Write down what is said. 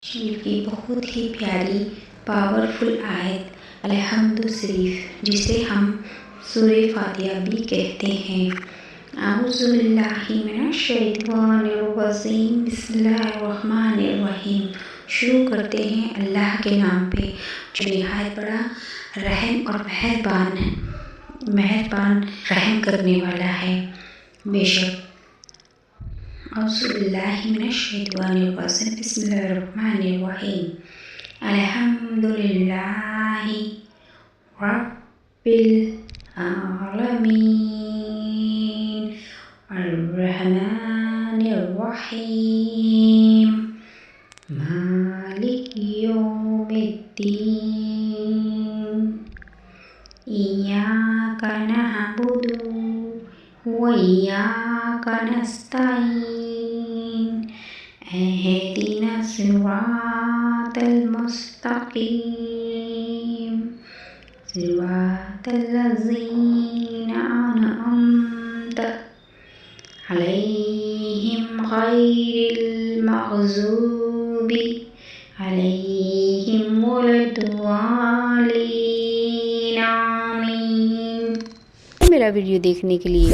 शिव की बहुत ही प्यारी पावरफुल आयत अलहम्दु शरीफ, जिसे हम सूरे फातिहा भी कहते हैं। आऊज़ु बिल्लाहि मिनश्शैतानिर्रजीम, बिस्मिल्लाहिर्रहमानिर्रहीम। शुरू करते हैं अल्लाह के नाम पे जो निहायत बड़ा रहम और मेहरबान रहम करने वाला है। बेशक औज़ु बिल्लाहि मिनश्शैतानिर्रजीम, बिस्मिल्लाहिर्रहमानिर्रहीम। अल्हम्दुलिल्लाहि रब्बिल आलमीन, अर्रहमानिर्रहीम, मालिकि यौमिद्दीन, इय्याका नअबुदु व इय्याका नस्तईन, इहदिनस सिरातल मुस्तकीम, सिरातल लज़ीना अनअमत अलैहिम गैरिल मग़ज़ूबि अलैहिम वलद्दालीन। आमीन। मेरा वीडियो देखने के लिए